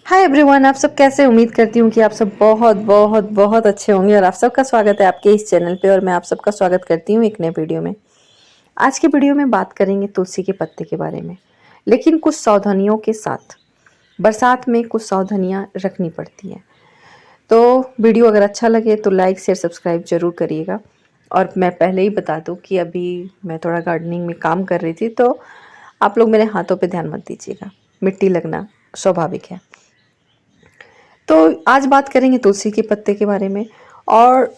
Hi everyone, आप सब कैसे? उम्मीद करती हूँ कि आप सब बहुत बहुत बहुत अच्छे होंगे और आप सबका स्वागत है आपके इस चैनल पे। और मैं आप सबका स्वागत करती हूँ एक नए वीडियो में। आज के वीडियो में बात करेंगे तुलसी के पत्ते के बारे में, लेकिन कुछ सावधानियों के साथ। बरसात में कुछ सावधानियाँ रखनी पड़ती हैं। तो वीडियो अगर अच्छा लगे तो लाइक शेयर सब्सक्राइब जरूर करिएगा। और मैं पहले ही बता दूँ कि अभी मैं थोड़ा गार्डनिंग में काम कर रही थी, तो आप लोग मेरे हाथों पर ध्यान मत दीजिएगा, मिट्टी लगना स्वाभाविक है। तो आज बात करेंगे तुलसी के पत्ते के बारे में। और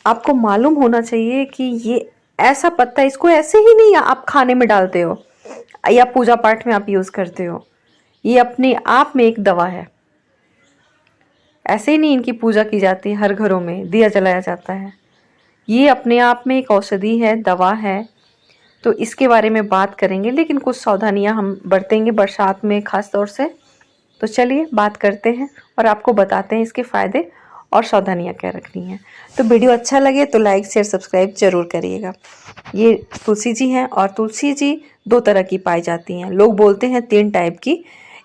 आपको मालूम होना चाहिए कि ये ऐसा पत्ता, इसको ऐसे ही नहीं आप खाने में डालते हो या पूजा पाठ में आप यूज़ करते हो। ये अपने आप में एक दवा है। ऐसे ही नहीं इनकी पूजा की जाती है, हर घरों में दिया जलाया जाता है। ये अपने आप में एक औषधि है, दवा है। तो इसके बारे में बात करेंगे, लेकिन कुछ सावधानियां हम बरतेंगे बरसात में खास तौर से। तो चलिए बात करते हैं और आपको बताते हैं इसके फ़ायदे और सावधानियाँ क्या रखनी है। तो वीडियो अच्छा लगे तो लाइक शेयर सब्सक्राइब जरूर करिएगा। ये तुलसी जी हैं और तुलसी जी दो तरह की पाई जाती हैं। लोग बोलते हैं तीन टाइप की।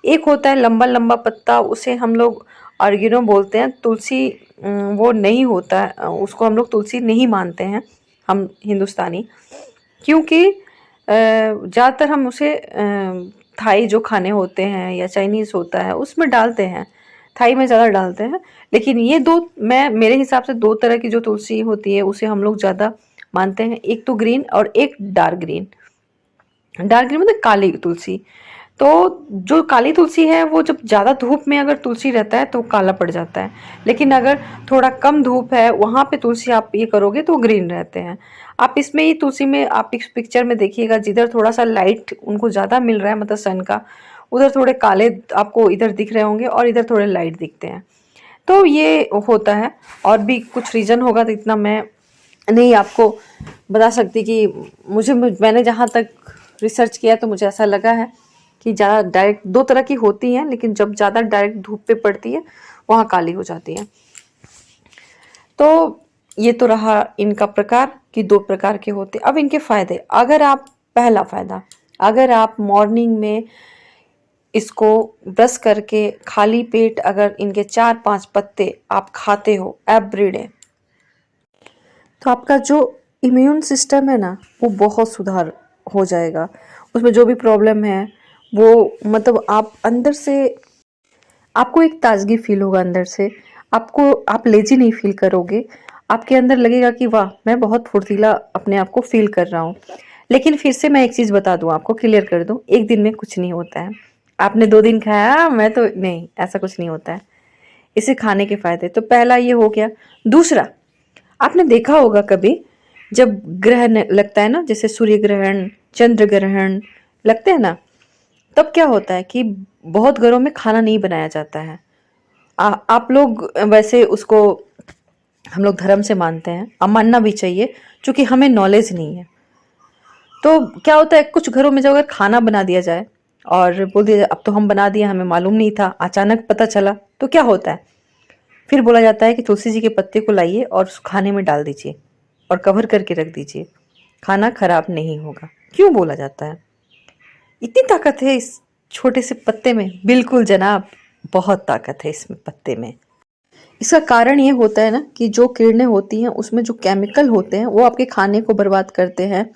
एक होता है लंबा लंबा पत्ता, उसे हम लोग ऑर्गेनो बोलते हैं। तुलसी वो नहीं होता है, उसको हम लोग तुलसी नहीं मानते हैं हम हिंदुस्तानी। क्योंकि ज़्यादातर हम उसे थाई जो खाने होते हैं या चाइनीज़ होता है उसमें डालते हैं, थाई में ज़्यादा डालते हैं। लेकिन ये दो, मैं मेरे हिसाब से दो तरह की जो तुलसी होती है उसे हम लोग ज़्यादा मानते हैं। एक तो ग्रीन और एक डार्क ग्रीन। डार्क ग्रीन मतलब काली तुलसी। तो जो काली तुलसी है वो जब ज़्यादा धूप में अगर तुलसी रहता है तो काला पड़ जाता है। लेकिन अगर थोड़ा कम धूप है वहाँ पे तुलसी आप ये करोगे तो ग्रीन रहते हैं। आप इसमें ही तुलसी में आप इस पिक्चर में देखिएगा, जिधर थोड़ा सा लाइट उनको ज़्यादा मिल रहा है मतलब सन का, उधर थोड़े काले आपको इधर दिख रहे होंगे और इधर थोड़े लाइट दिखते हैं। तो ये होता है। और भी कुछ रीज़न होगा तो इतना मैं नहीं आपको बता सकती कि मैंने जहाँ तक रिसर्च किया तो मुझे ऐसा लगा है कि ज़्यादा डायरेक्ट दो तरह की होती हैं, लेकिन जब ज़्यादा डायरेक्ट धूप पे पड़ती है वहाँ काली हो जाती है। तो ये तो रहा इनका प्रकार कि दो प्रकार के होते। अब इनके फायदे, अगर आप पहला फायदा, अगर आप मॉर्निंग में इसको ब्रश करके खाली पेट अगर इनके 4-5 पत्ते आप खाते हो एवरीडे, तो आपका जो इम्यून सिस्टम है ना वो बहुत सुधार हो जाएगा। उसमें जो भी प्रॉब्लम है वो मतलब आप अंदर से आपको एक ताजगी फील होगा अंदर से। आप लेजी नहीं फील करोगे। आपके अंदर लगेगा कि वाह मैं बहुत फुर्तीला अपने आप को फील कर रहा हूँ। लेकिन फिर से मैं एक चीज़ बता दूँ, आपको क्लियर कर दूँ, एक दिन में कुछ नहीं होता है। आपने 2 दिन खाया मैं तो नहीं, ऐसा कुछ नहीं होता है। इसे खाने के फायदे तो पहला ये हो गया। दूसरा, आपने देखा होगा कभी जब ग्रहण लगता है ना, जैसे सूर्य ग्रहण, चंद्र ग्रहण लगते हैं ना, तब क्या होता है कि बहुत घरों में खाना नहीं बनाया जाता है। आप लोग वैसे उसको हम लोग धर्म से मानते हैं, अब मानना भी चाहिए, क्योंकि हमें नॉलेज नहीं है। तो क्या होता है कुछ घरों में जब अगर खाना बना दिया जाए और बोल दिया जाए अब तो हम बना दिए, हमें मालूम नहीं था, अचानक पता चला, तो क्या होता है फिर बोला जाता है कि तुलसी जी के पत्ते को लाइए और उस खाने में डाल दीजिए और कवर करके रख दीजिए, खाना खराब नहीं होगा। क्यों बोला जाता है? इतनी ताकत है इस छोटे से पत्ते में। बिल्कुल जनाब, बहुत ताकत है इसमें पत्ते में। इसका कारण ये होता है ना कि जो किरणें होती हैं उसमें जो केमिकल होते हैं वो आपके खाने को बर्बाद करते हैं,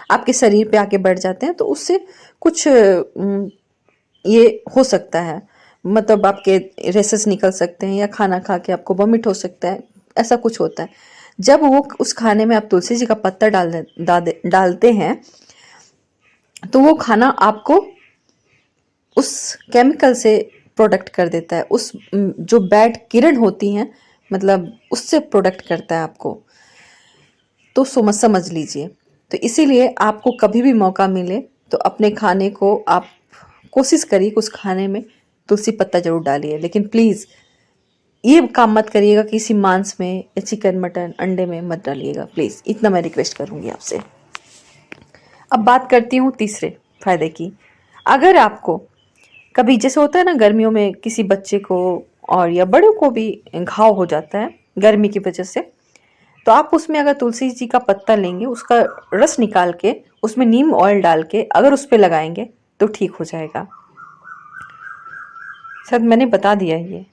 आपके शरीर पे आके बैठ जाते हैं। तो उससे कुछ ये हो सकता है, मतलब आपके रेसेस निकल सकते हैं या खाना खा के आपको वॉमिट हो सकता है, ऐसा कुछ होता है। जब वो उस खाने में आप तुलसी जी का पत्ता डालते हैं तो वो खाना आपको उस केमिकल से प्रोटेक्ट कर देता है, उस जो बैड किरण होती हैं मतलब उससे प्रोटेक्ट करता है आपको। तो समझ लीजिए। तो इसीलिए आपको कभी भी मौका मिले तो अपने खाने को आप कोशिश करिए कि उस खाने में तुलसी पत्ता जरूर डालिए। लेकिन प्लीज़ ये काम मत करिएगा किसी मांस में या चिकन मटन अंडे में मत डालिएगा, प्लीज़ इतना मैं रिक्वेस्ट करूँगी आपसे। अब बात करती हूँ तीसरे फायदे की। अगर आपको कभी जैसे होता है ना गर्मियों में किसी बच्चे को और या बड़ों को भी घाव हो जाता है गर्मी की वजह से, तो आप उसमें अगर तुलसी जी का पत्ता लेंगे, उसका रस निकाल के उसमें नीम ऑयल डाल के अगर उस पर लगाएंगे तो ठीक हो जाएगा। शायद मैंने बता दिया ये,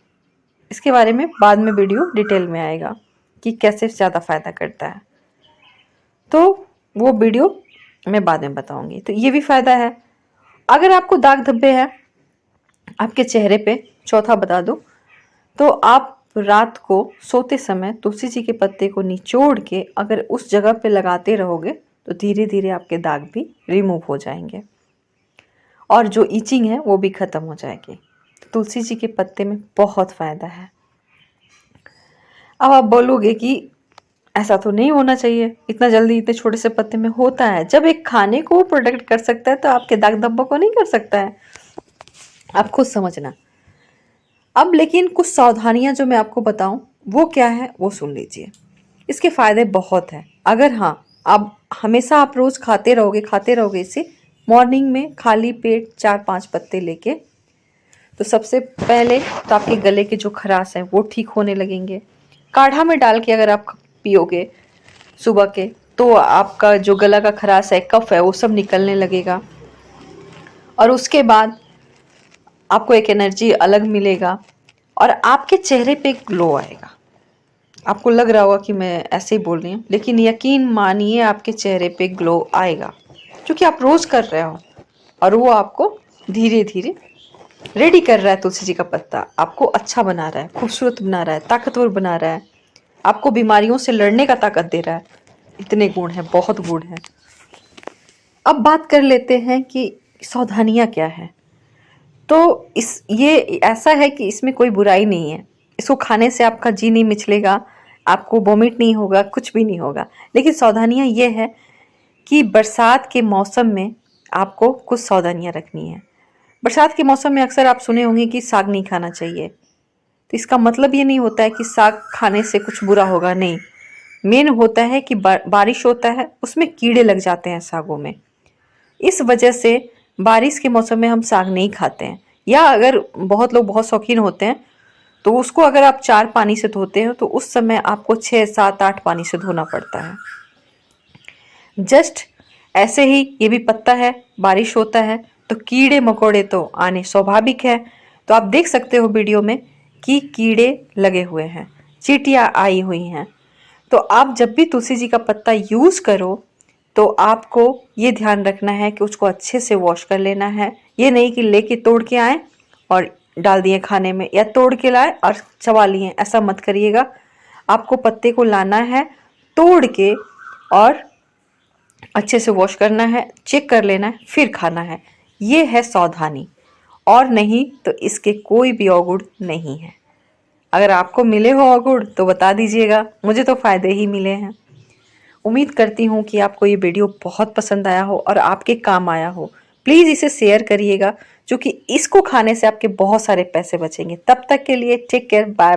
इसके बारे में बाद में वीडियो डिटेल में आएगा कि कैसे ज़्यादा फ़ायदा करता है, तो वो वीडियो मैं बाद में बताऊंगी। तो ये भी फ़ायदा है। अगर आपको दाग धब्बे हैं आपके चेहरे पे, चौथा बता दूं, तो आप रात को सोते समय तुलसी जी के पत्ते को निचोड़ के अगर उस जगह पे लगाते रहोगे तो धीरे धीरे आपके दाग भी रिमूव हो जाएंगे और जो ईचिंग है वो भी ख़त्म हो जाएगी। तुलसी जी के पत्ते में बहुत फ़ायदा है। अब आप बोलोगे कि ऐसा तो नहीं होना चाहिए, इतना जल्दी इतने छोटे से पत्ते में होता है। जब एक खाने को प्रोटेक्ट कर सकता है तो आपके दाग धब्बों को नहीं कर सकता है, आप खुद समझना। अब लेकिन कुछ सावधानियां जो मैं आपको बताऊं वो क्या है वो सुन लीजिए। इसके फायदे बहुत हैं। अगर हाँ आप हमेशा आप रोज खाते रहोगे इसे मॉर्निंग में खाली पेट 4-5 पत्ते लेके, तो सबसे पहले तो आपके गले के जो खराश हैं वो ठीक होने लगेंगे। काढ़ा में डाल के अगर आप पियोगे सुबह के तो आपका जो गला का खराश है, कफ है, वो सब निकलने लगेगा और उसके बाद आपको एक एनर्जी अलग मिलेगा और आपके चेहरे पे ग्लो आएगा। आपको लग रहा होगा कि मैं ऐसे ही बोल रही हूँ, लेकिन यकीन मानिए आपके चेहरे पे ग्लो आएगा क्योंकि आप रोज कर रहे हो और वो आपको धीरे धीरे रेडी कर रहा है। तुलसी जी का पत्ता आपको अच्छा बना रहा है, खूबसूरत बना रहा है, ताकतवर बना रहा है, आपको बीमारियों से लड़ने का ताकत दे रहा है। इतने गुण हैं, बहुत गुण हैं। अब बात कर लेते हैं कि सावधानियाँ क्या है। तो ये ऐसा है कि इसमें कोई बुराई नहीं है। इसको खाने से आपका जी नहीं मिचलेगा, आपको वोमिट नहीं होगा, कुछ भी नहीं होगा। लेकिन सावधानियाँ ये है कि बरसात के मौसम में आपको कुछ सावधानियाँ रखनी है। बरसात के मौसम में अक्सर आप सुने होंगे कि साग नहीं खाना चाहिए। तो इसका मतलब ये नहीं होता है कि साग खाने से कुछ बुरा होगा, नहीं। मेन होता है कि बारिश होता है, उसमें कीड़े लग जाते हैं सागों में। इस वजह से बारिश के मौसम में हम साग नहीं खाते हैं। या अगर बहुत लोग बहुत शौकीन होते हैं तो उसको अगर आप 4 पानी से धोते हो तो उस समय आपको 6, 7, 8 पानी से धोना पड़ता है। जस्ट ऐसे ही ये भी पत्ता है, बारिश होता है तो कीड़े मकोड़े तो आने स्वाभाविक है। तो आप देख सकते हो वीडियो में कि कीड़े लगे हुए हैं, चींटियाँ आई हुई हैं। तो आप जब भी तुलसी जी का पत्ता यूज़ करो तो आपको ये ध्यान रखना है कि उसको अच्छे से वॉश कर लेना है। ये नहीं कि लेके तोड़ के आए और डाल दिए खाने में, या तोड़ के लाए और चबा लिए, ऐसा मत करिएगा। आपको पत्ते को लाना है तोड़ के और अच्छे से वॉश करना है, चेक कर लेना है, फिर खाना है। ये है सावधानी, और नहीं तो इसके कोई भी अवगुण नहीं है। अगर आपको मिले हो अवगुण तो बता दीजिएगा, मुझे तो फ़ायदे ही मिले हैं। उम्मीद करती हूँ कि आपको ये वीडियो बहुत पसंद आया हो और आपके काम आया हो। प्लीज़ इसे शेयर करिएगा, क्योंकि इसको खाने से आपके बहुत सारे पैसे बचेंगे। तब तक के लिए टेक केयर, बाय।